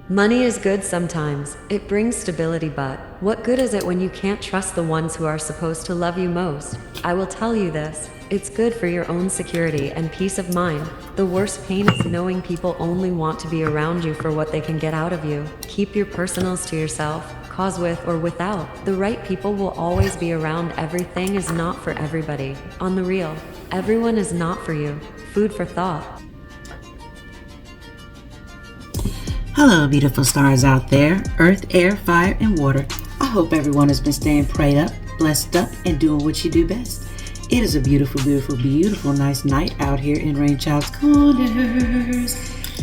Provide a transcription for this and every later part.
Money is good sometimes. It brings stability, but what good is it when you can't trust the ones who are supposed to love you most? I will tell you this. It's good for your own security and peace of mind. The worst pain is knowing people only want to be around you for what they can get out of you. Keep your personals to yourself, cause with or without. The right people will always be around. Everything is not for everybody. On the real, everyone is not for you. Food for thought. Hello, beautiful stars out there, earth, air, fire, and water. I hope everyone has been staying prayed up, blessed up, and doing what you do best. It is a beautiful, beautiful, beautiful, nice night out here in RainChildz Kornerz.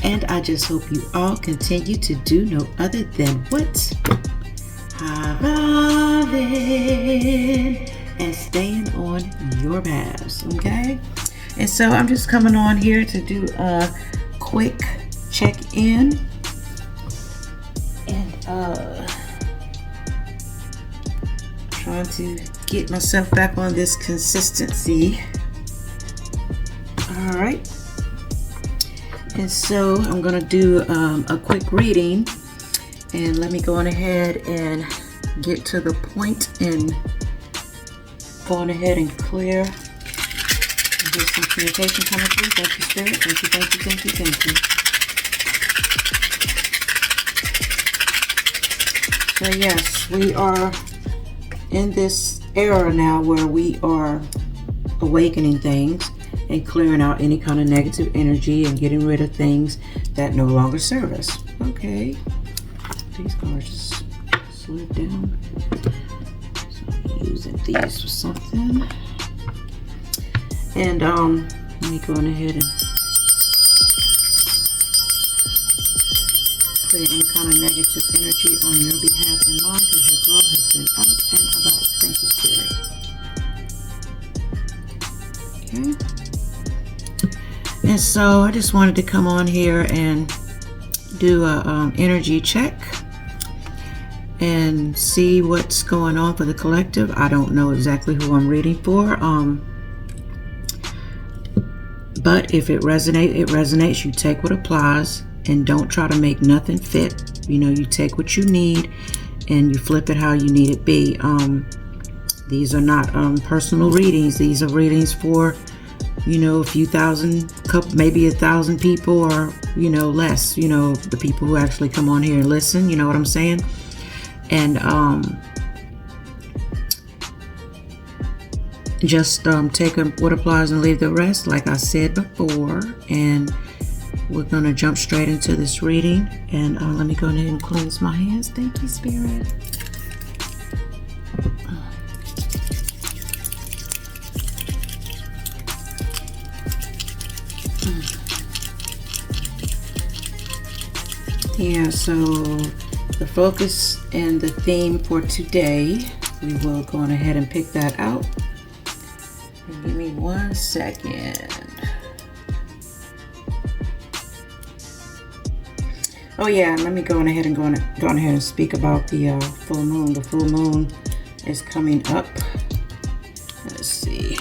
And I just hope you all continue to do no other than what? Having and staying on your paths, okay? And so I'm just coming on here to do a quick check-in. Trying to get myself back on this consistency. All right. And so I'm going to do a quick reading. And let me go on ahead and get to the point and go on ahead and clear. There's some communication coming through. Thank you, Spirit. Thank you, thank you, thank you, thank you. So yes, we are in this era now where we are awakening things and clearing out any kind of negative energy and getting rid of things that no longer serve us. Okay, these cards just slid down. So I'm using these for something. And let me go on ahead and clear any kind of negative energy on your behalf and mine, because your girl has been out and about. Thank you, Spirit. Okay. And so I just wanted to come on here and do a energy check and see what's going on for the collective. I don't know exactly who I'm reading for. But if it resonates, it resonates. You take what applies. And don't try to make nothing fit. You know, you take what you need and you flip it how you need it be. These are not personal readings. These are readings for, you know, a few thousand, maybe 1,000 people, or, you know, less, you know, the people who actually come on here and listen, you know what I'm saying? And just take what applies and leave the rest, like I said before. And we're going to jump straight into this reading. And let me go ahead and cleanse my hands. Thank you, Spirit. Yeah, so the focus and the theme for today, we will go on ahead and pick that out. And give me 1 second. Oh yeah, let me go on ahead and speak about the full moon. The full moon is coming up. Let's see.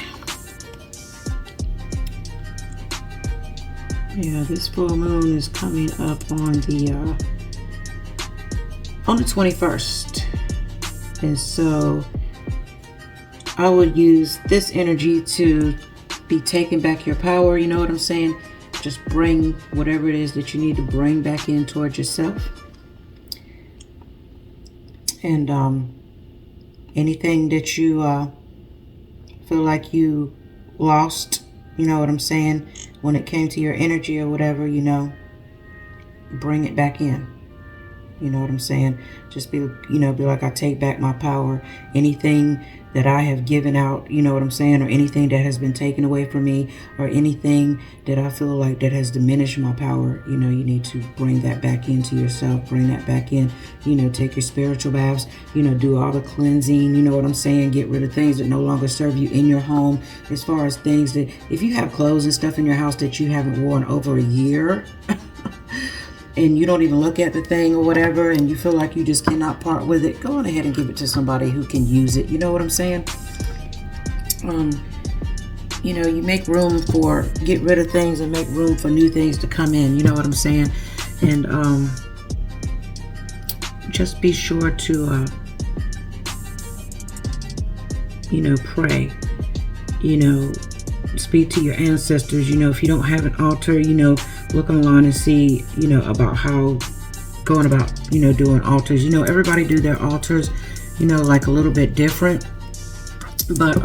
Yeah, this full moon is coming up on the 21st, and so I would use this energy to be taking back your power. You know what I'm saying? Just bring whatever it is that you need to bring back in towards yourself. And anything that you feel like you lost, you know what I'm saying, when it came to your energy or whatever, you know, bring it back in. You know what I'm saying? Just be like, I take back my power. Anything that I have given out, you know what I'm saying, or anything that has been taken away from me, or anything that I feel like that has diminished my power, you know, you need to bring that back into yourself, bring that back in, you know, take your spiritual baths, you know, do all the cleansing, you know what I'm saying, get rid of things that no longer serve you in your home, as far as things that, if you have clothes and stuff in your house that you haven't worn over a year, and you don't even look at the thing or whatever, and you feel like you just cannot part with it, go on ahead and give it to somebody who can use it. You know what I'm saying? You know, you make room for, get rid of things and make room for new things to come in. You know what I'm saying? And just be sure to, pray, speak to your ancestors. If you don't have an altar, look online and see, about how going about, doing altars. Everybody do their altars, like a little bit different. But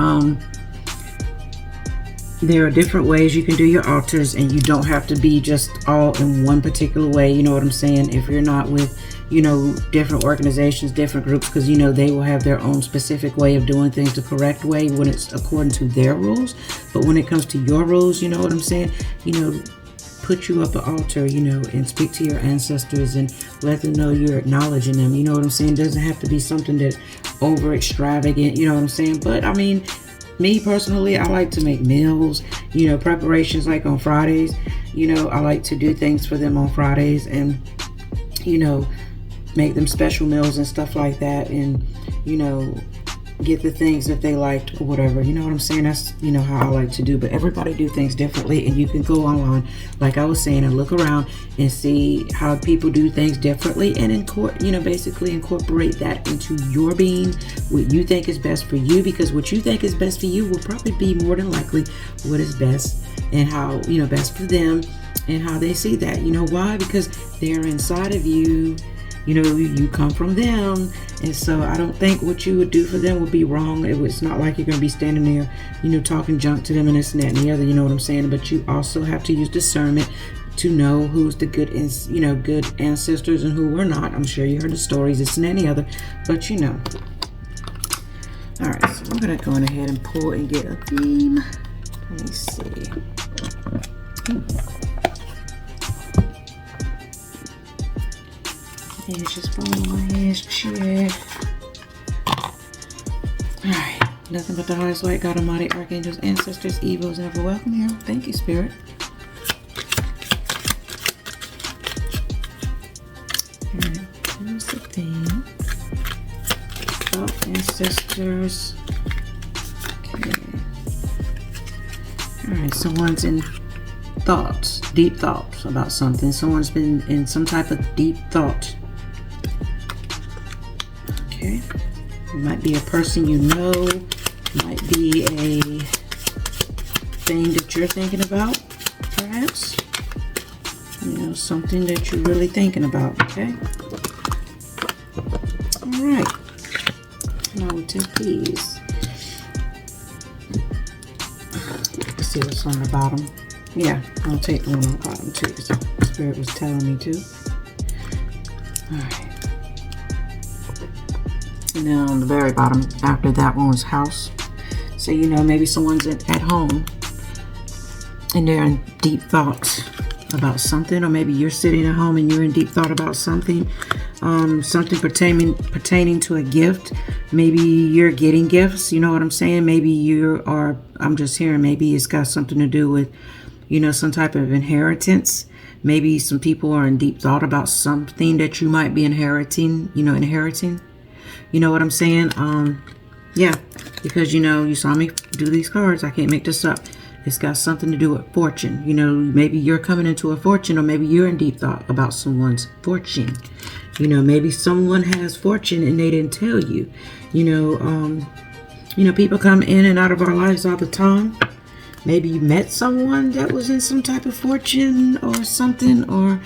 there are different ways you can do your altars, and you don't have to be just all in one particular way. You know what I'm saying? If you're not with, different organizations, different groups, because, they will have their own specific way of doing things the correct way when it's according to their rules. But when it comes to your rules, you know what I'm saying? Put you up an altar, and speak to your ancestors and let them know you're acknowledging them. You know what I'm saying? It doesn't have to be something that's over extravagant, you know what I'm saying? But I mean, me personally, I like to make meals, preparations like on Fridays. I like to do things for them on Fridays and, make them special meals and stuff like that, and, get the things that they liked or whatever. You know what I'm saying? That's, how I like to do. But everybody do things differently, and you can go online, like I was saying, and look around and see how people do things differently, and basically incorporate that into your being, what you think is best for you, because what you think is best for you will probably be more than likely what is best, and how, best for them, and how they see that. Why? Because they're inside of you. You come from them, and so I don't think what you would do for them would be wrong. It's not like you're going to be standing there, talking junk to them and this and that and the other, you know what I'm saying? But you also have to use discernment to know who's the good, good ancestors and who were not. I'm sure you heard the stories, this and that and the other, but All right, so I'm going to go ahead and pull and get a theme. Let me see. It's just falling on my ass chair. Alright. Nothing but the highest light, God Almighty, archangels, ancestors, evils, and ever welcome here. Thank you, Spirit. Alright. Here's the thing. Ancestors. Okay. Alright. Someone's in thoughts, deep thoughts about something. Someone's been in some type of deep thought. Okay. It might be a person might be a thing that you're thinking about, perhaps. Something that you're really thinking about, okay? Alright. Now we'll take these. Let's see what's on the bottom. Yeah, I'll take the one on the bottom too, because the Spirit was telling me to. Alright. And then on the very bottom, after that one was house. So, maybe someone's at home and they're in deep thoughts about something, or maybe you're sitting at home and you're in deep thought about something, something pertaining to a gift. Maybe you're getting gifts, you know what I'm saying? Maybe I'm just hearing, maybe it's got something to do with, some type of inheritance. Maybe some people are in deep thought about something that you might be inheriting. You know what I'm saying? Yeah, because, you saw me do these cards. I can't make this up. It's got something to do with fortune. Maybe you're coming into a fortune, or maybe you're in deep thought about someone's fortune. Maybe someone has fortune and they didn't tell you. People come in and out of our lives all the time. Maybe you met someone that was in some type of fortune or something, or,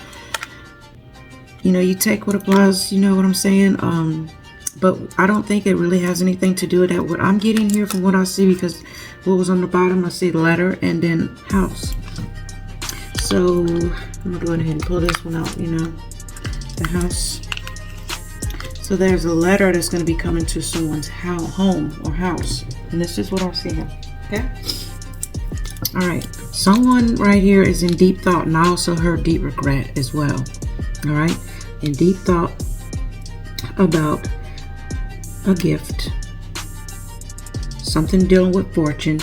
you take what applies, you know what I'm saying? But I don't think it really has anything to do with that. What I'm getting here from what I see, because what was on the bottom, I see letter and then house. So I'm going to go ahead and pull this one out, the house. So there's a letter that's going to be coming to someone's home or house. And this is what I'm seeing. Okay? All right. Someone right here is in deep thought, and I also heard deep regret as well. All right? In deep thought about a gift, something dealing with fortune.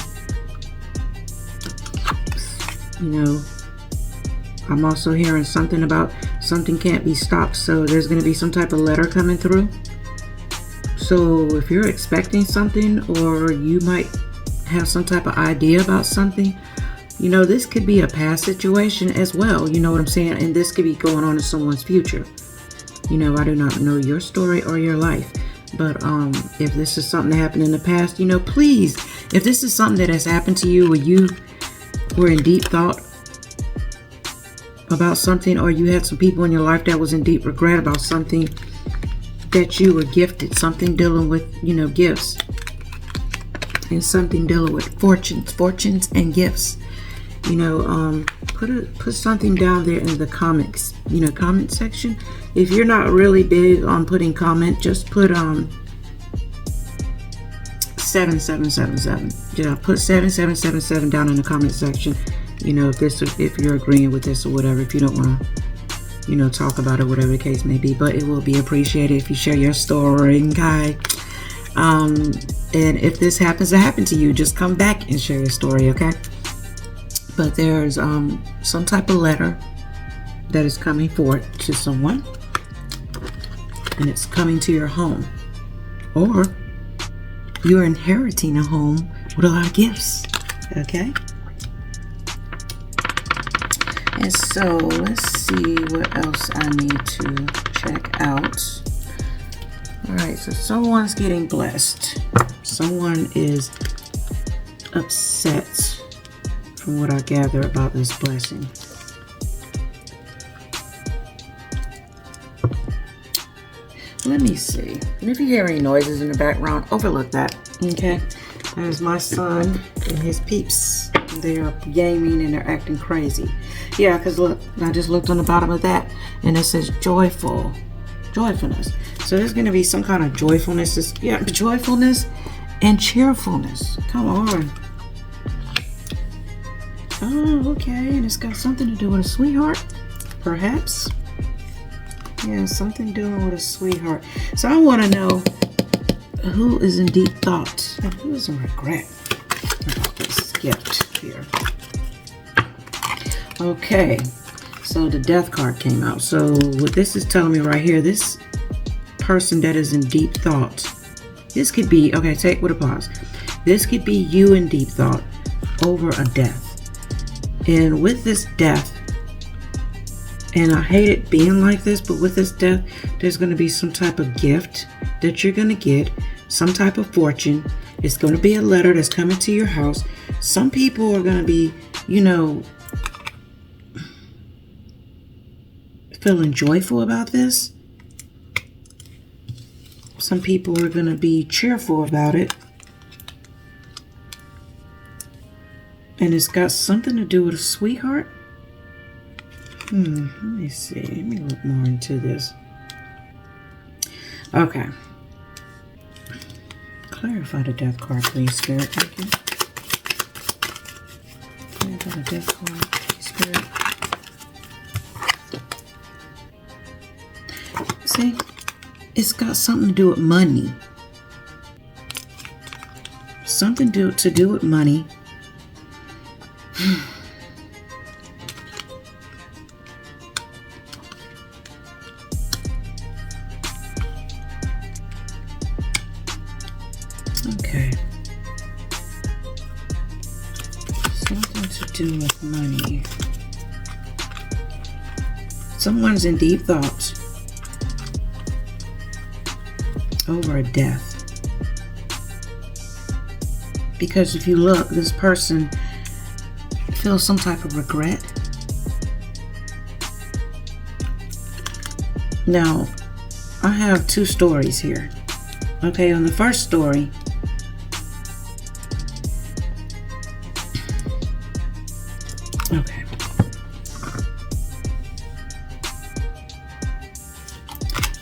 I'm also hearing something about something can't be stopped, so there's going to be some type of letter coming through. So if you're expecting something, or you might have some type of idea about something, this could be a past situation as well, you know what I'm saying? And this could be going on in someone's future. You know, I do not know your story or your life. But if this is something that happened in the past, you know, please, if this is something that has happened to you where you were in deep thought about something, or you had some people in your life that was in deep regret about something that you were gifted, something dealing with, you know, gifts, and something dealing with fortunes and gifts, you know, put something down there in the comments, you know, comment section. If you're not really big on putting comment, just put 7777. Yeah, put 7777 down in the comment section. You know, if you're agreeing with this or whatever, if you don't want to, you know, talk about it, whatever the case may be. But it will be appreciated if you share your story, okay? And if this happens to happen to you, just come back and share your story, okay? But there's some type of letter that is coming forward to someone, and it's coming to your home, or you're inheriting a home with a lot of gifts, okay? And so let's see what else I need to check out. All right, so someone's getting blessed. Someone is upset, from what I gather about this blessing. Let me see. And if you hear any noises in the background, overlook that, okay? There's my son and his peeps. They are gaming and they're acting crazy. Yeah, because look, I just looked on the bottom of that and it says joyfulness. So there's going to be some kind of joyfulness. Yeah, joyfulness and cheerfulness. Come on. Oh, okay. And it's got something to do with a sweetheart, perhaps. Yeah, something doing with a sweetheart. So I want to know who is in deep thought and who is in regret about this gift here. Okay, so the death card came out. So what this is telling me right here, this person that is in deep thought, this could be, okay, take with a pause. This could be you in deep thought over a death. And with this death, and I hate it being like this, but with this death, there's going to be some type of gift that you're going to get, some type of fortune. It's going to be a letter that's coming to your house. Some people are going to be, you know, feeling joyful about this. Some people are going to be cheerful about it. And it's got something to do with a sweetheart. Let me see. Let me look more into this. Okay. Clarify the death card, please, Spirit. Thank you. Clarify the death card, please, Spirit. See? It's got something to do with money. Something to do with money. Okay. Something to do with money. Someone's in deep thought over a death. Because if you look, this person feels some type of regret. Now, I have two stories here. Okay, on the first story, okay.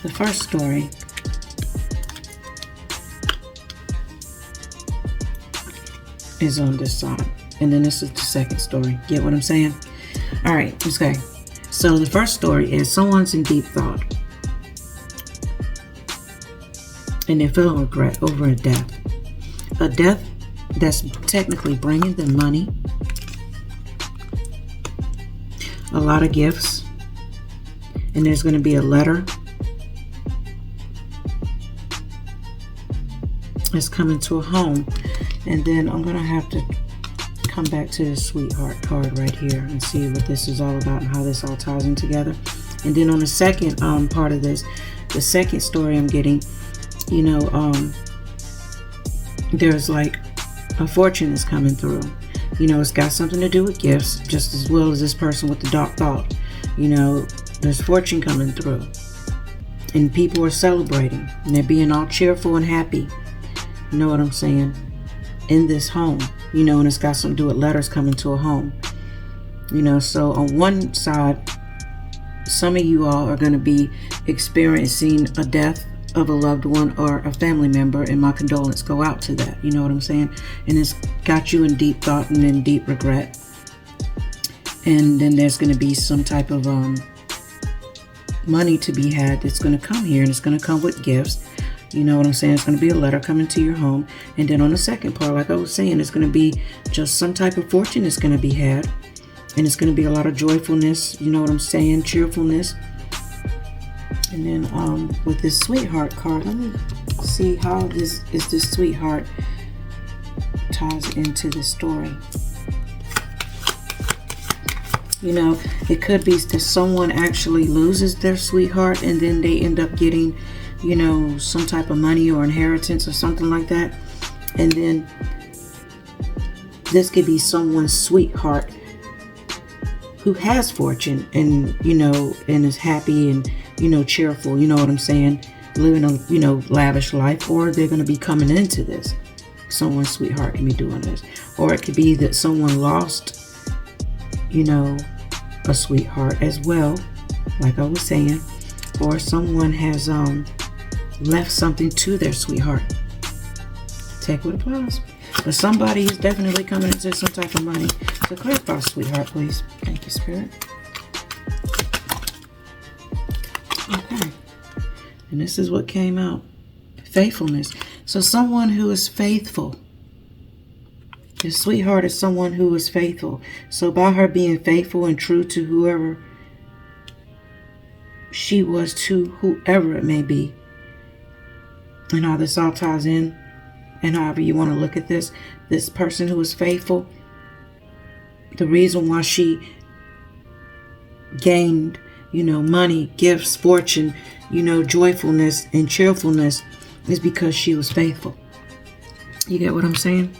The first story is on this side. And then this is the second story. Get what I'm saying? All right, okay. So the first story is someone's in deep thought. And they're feeling regret over a death. A death that's technically bringing them money. A lot of gifts. And there's going to be a letter that's coming to a home. And then I'm going to have to come back to the sweetheart card right here and see what this is all about and how this all ties in together. And then on the second part of this, the second story I'm getting, you know, there's like a fortune is coming through. You know, it's got something to do with gifts, just as well as this person with the dark thought. You know, there's fortune coming through. And people are celebrating. And they're being all cheerful and happy. You know what I'm saying? In this home. You know, and it's got something to do with letters coming to a home. You know, so on one side, some of you all are going to be experiencing a death of a loved one or a family member, and my condolences go out to that. You know what I'm saying? And it's got you in deep thought and in deep regret. And then there's going to be some type of money to be had that's going to come here, and it's going to come with gifts. You know what I'm saying? It's going to be a letter coming to your home. And then on the second part, like I was saying, it's going to be just some type of fortune that's going to be had. And it's going to be a lot of joyfulness, you know what I'm saying, cheerfulness. And then with this sweetheart card, let me see how this sweetheart ties into the story. You know, it could be that someone actually loses their sweetheart and then they end up getting, you know, some type of money or inheritance or something like that. And then this could be someone's sweetheart who has fortune and, you know, and is happy and, you know, cheerful, you know what I'm saying, living a, you know, lavish life. Or they're going to be coming into this. Someone's sweetheart can be doing this. Or it could be that someone lost, you know, a sweetheart as well, like I was saying. Or someone has left something to their sweetheart. Take what applies. But somebody is definitely coming into some type of money. So clarify, sweetheart, please. Thank you, Spirit. Okay. And this is what came out. Faithfulness. So someone who is faithful. Your sweetheart is someone who is faithful. So by her being faithful and true to whoever she was, to whoever it may be, and how this all ties in, and however you want to look at this person who is faithful, the reason why she gained, you know, money, gifts, fortune, you know, joyfulness and cheerfulness is because she was faithful. You get what I'm saying?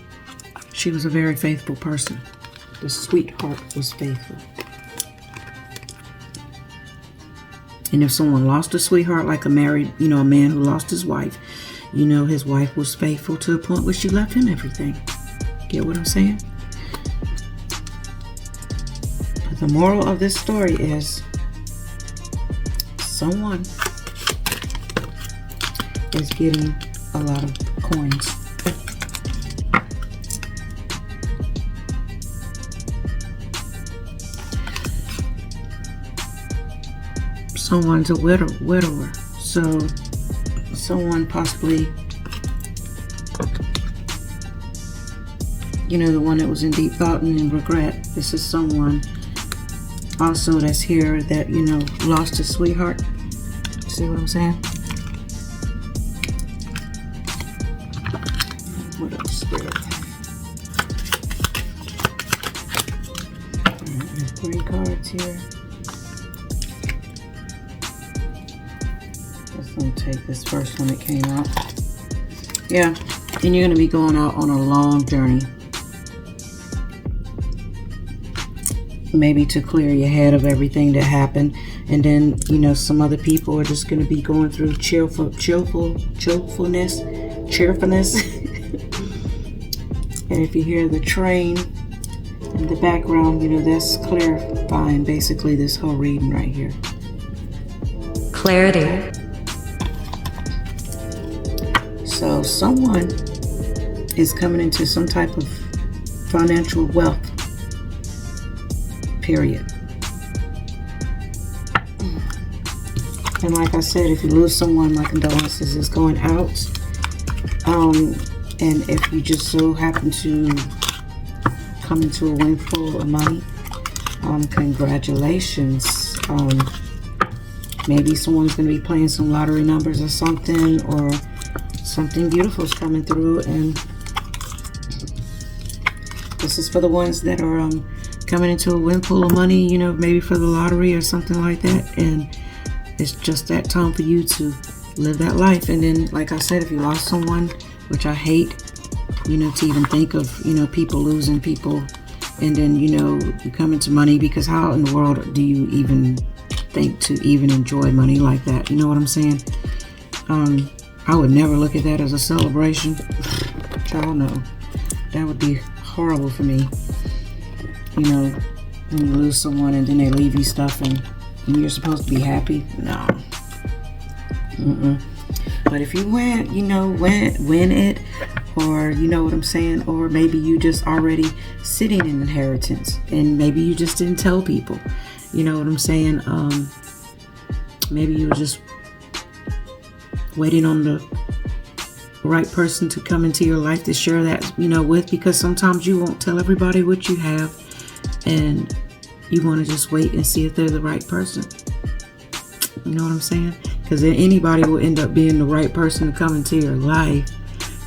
She was a very faithful person. The sweetheart was faithful. And if someone lost a sweetheart, like a married, you know, a man who lost his wife, you know, his wife was faithful to the point where she left him everything. Get what I'm saying? But the moral of this story is someone is getting a lot of coins. Someone's a widower. So someone possibly, you know, the one that was in deep thought and in regret. This is someone also that's here that, you know, lost his sweetheart. See what I'm saying? What else, Spirit? There's 3 cards here. Let me take this first one that came out. Yeah, and you're going to be going out on a long journey. Maybe to clear your head of everything that happened. And then, you know, some other people are just going to be going through cheerfulness. And if you hear the train in the background, you know, that's clarifying basically this whole reading right here. Clarity. So someone is coming into some type of financial wealth, period. And like I said, if you lose someone, my condolences is going out. And if you just so happen to come into a windfall of money, congratulations. Maybe someone's going to be playing some lottery numbers or something, or something beautiful is coming through. And this is for the ones that are coming into a windfall of money, you know, maybe for the lottery or something like that. And it's just that time for you to live that life. And then, like I said, if you lost someone, which I hate, you know, to even think of, you know, people losing people, and then, you know, you come into money, because how in the world do you even think to even enjoy money like that? You know what I'm saying? I would never look at that as a celebration. Y'all know that would be horrible for me. You know, when you lose someone and then they leave you stuff and you're supposed to be happy. No. But if you win it, or you know what I'm saying, or maybe you just already sitting in inheritance and maybe you just didn't tell people, you know what I'm saying, maybe you were just waiting on the right person to come into your life to share that, you know, with, because sometimes you won't tell everybody what you have, and you want to just wait and see if they're the right person. You know what I'm saying? Because then anybody will end up being the right person to come into your life,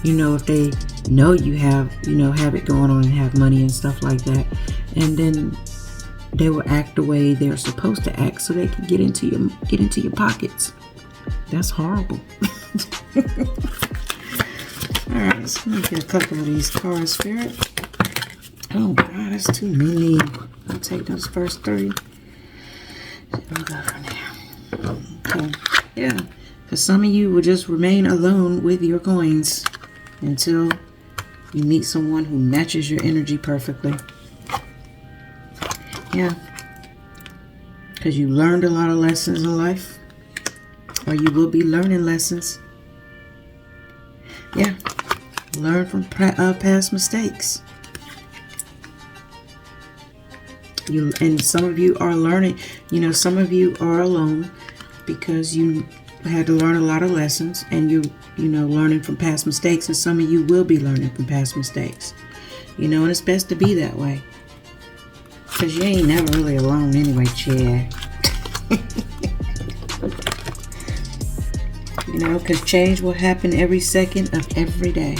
you know, if they know you have, you know, have it going on and have money and stuff like that, and then they will act the way they're supposed to act so they can get into your pockets. That's horrible. All right, let's get a couple of these cards, Spirit. Oh God, that's too many. I'll take those first three. We'll go from there. Okay. Yeah, because some of you will just remain alone with your coins until you meet someone who matches your energy perfectly. Yeah, because you learned a lot of lessons in life, or you will be learning lessons. Yeah, learn from past mistakes. And some of you are learning, you know, some of you are alone because you had to learn a lot of lessons, and you know, learning from past mistakes, and some of you will be learning from past mistakes, you know, and it's best to be that way, because you ain't never really alone anyway, Chad. You know, because change will happen every second of every day.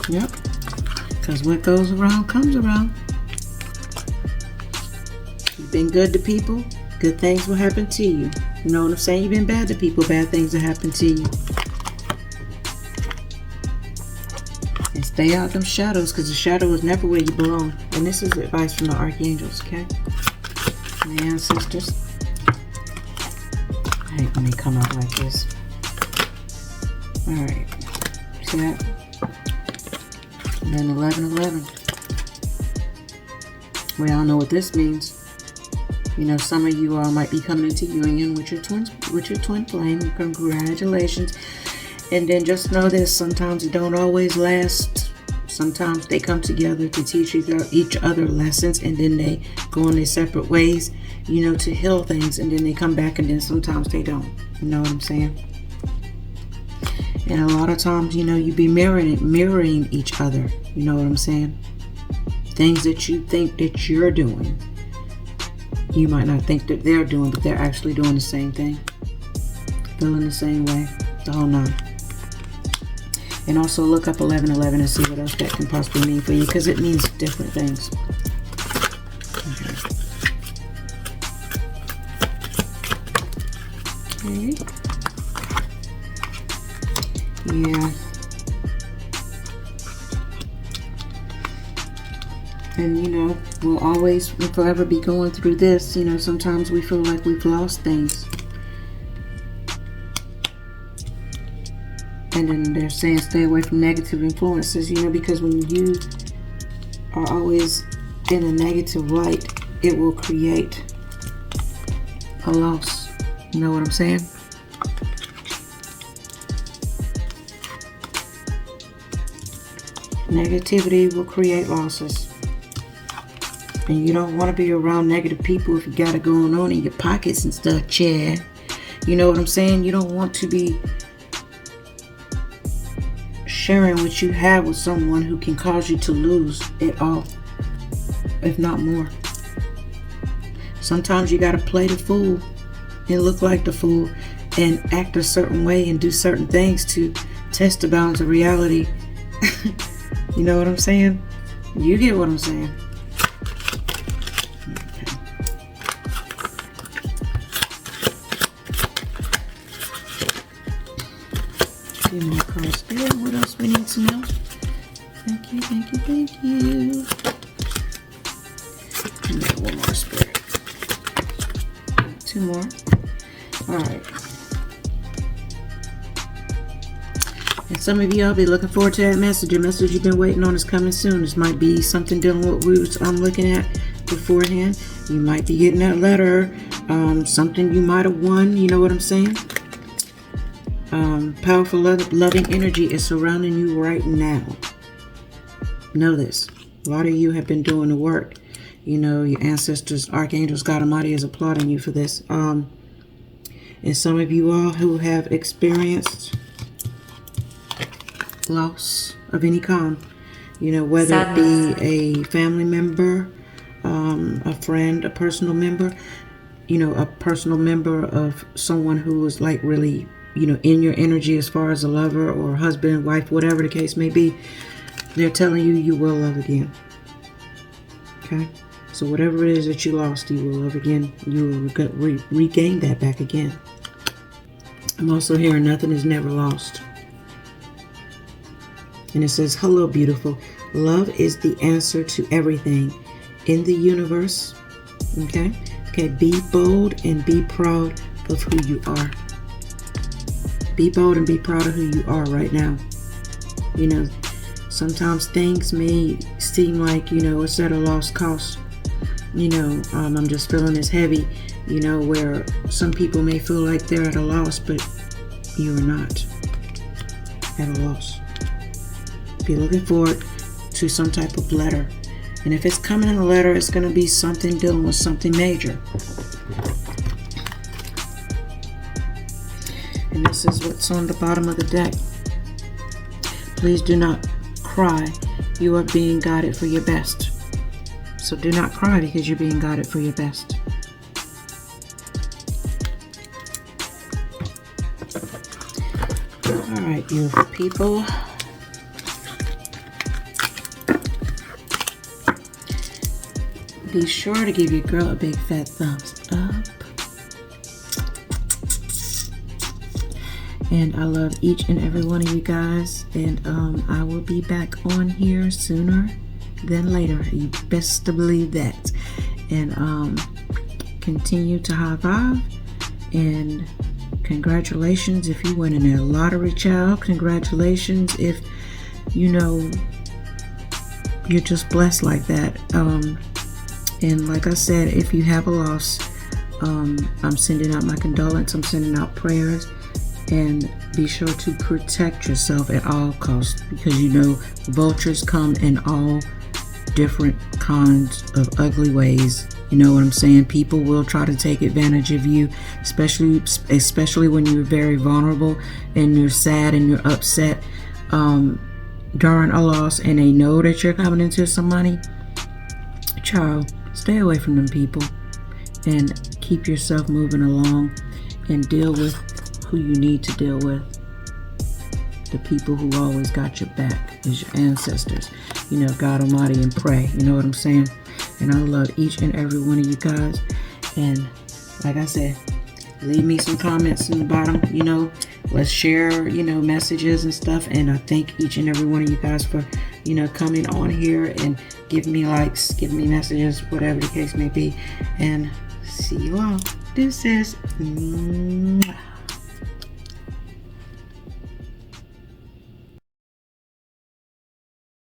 Yep, because what goes around comes around. You've been good to people, good things will happen to you. You know what I'm saying? You've been bad to people, bad things will happen to you. And stay out them shadows, because the shadow is never where you belong. And this is advice from the archangels, okay? My ancestors. I hate when they come out like this. Alright. See that? And then 1111. We all know what this means. You know, some of you all might be coming into union with your twin flame. Congratulations. And then just know this, sometimes it don't always last. Sometimes they come together to teach each other lessons, and then they go on their separate ways, you know, to heal things, and then they come back, and then sometimes they don't. You know what I'm saying? And a lot of times, you know, you be mirroring each other. You know what I'm saying? Things that you think that you're doing, you might not think that they're doing, but they're actually doing the same thing, feeling the same way, the whole nine. And also look up 1111 and see what else that can possibly mean for you, because it means different things. Okay. Yeah. And you know, we'll always and forever be going through this. You know, sometimes we feel like we've lost things. And then they're saying stay away from negative influences, you know, because when you are always in a negative light, it will create a loss. You know what I'm saying? Negativity will create losses. And you don't want to be around negative people if you got it going on in your pockets and stuff, Chad. You know what I'm saying? You don't want to be sharing what you have with someone who can cause you to lose it all, if not more. Sometimes you got to play the fool and look like the fool and act a certain way and do certain things to test the balance of reality. You know what I'm saying? You get what I'm saying. Card Spirit, what else we need to know? Thank you, thank you, thank you. And one more Spirit. 2 more. Alright. And some of y'all be looking forward to that message. The message you've been waiting on is coming soon. This might be something dealing with what I'm looking at beforehand. You might be getting that letter. Something you might have won. You know what I'm saying? Powerful, loving energy is surrounding you right now. Know this. A lot of you have been doing the work. You know, your ancestors, archangels, God Almighty is applauding you for this. And some of you all who have experienced loss of any kind, you know, whether Sadness. it be a family member, a friend, a personal member, you know, a personal member of someone who was like really, you know, in your energy as far as a lover or husband, wife, whatever the case may be, they're telling you you will love again. Okay? So whatever it is that you lost, you will love again. You will regain that back again. I'm also hearing nothing is never lost. And it says, hello, beautiful. Love is the answer to everything in the universe. Okay? Okay, be bold and be proud of who you are. Be bold and be proud of who you are right now. You know, sometimes things may seem like, you know, it's at a lost cost. You know, I'm just feeling this heavy, you know, where some people may feel like they're at a loss, but you are not at a loss. Be looking forward to some type of letter. And if it's coming in a letter, it's going to be something dealing with something major. And this is what's on the bottom of the deck. Please do not cry. You are being guided for your best. So do not cry because you're being guided for your best. All right, beautiful people. Be sure to give your girl a big fat thumbs up. And I love each and every one of you guys. And I will be back on here sooner than later. You best to believe that. And continue to high five. And congratulations if you win in a lottery, child. Congratulations if, you know, you're just blessed like that. And like I said, if you have a loss, I'm sending out my condolence. I'm sending out prayers. And be sure to protect yourself at all costs, because you know vultures come in all different kinds of ugly ways. You know what I'm saying? People will try to take advantage of you, especially when you're very vulnerable and you're sad and you're upset during a loss, and they know that you're coming into some money. Child, stay away from them people and keep yourself moving along and deal with who you need to deal with. The people who always got your back is your ancestors. You know, God Almighty, and pray. You know what I'm saying? And I love each and every one of you guys. And like I said, leave me some comments in the bottom. You know, let's share, you know, messages and stuff. And I thank each and every one of you guys for, you know, coming on here and giving me likes, giving me messages, whatever the case may be. And see you all. Deuces. Mwah.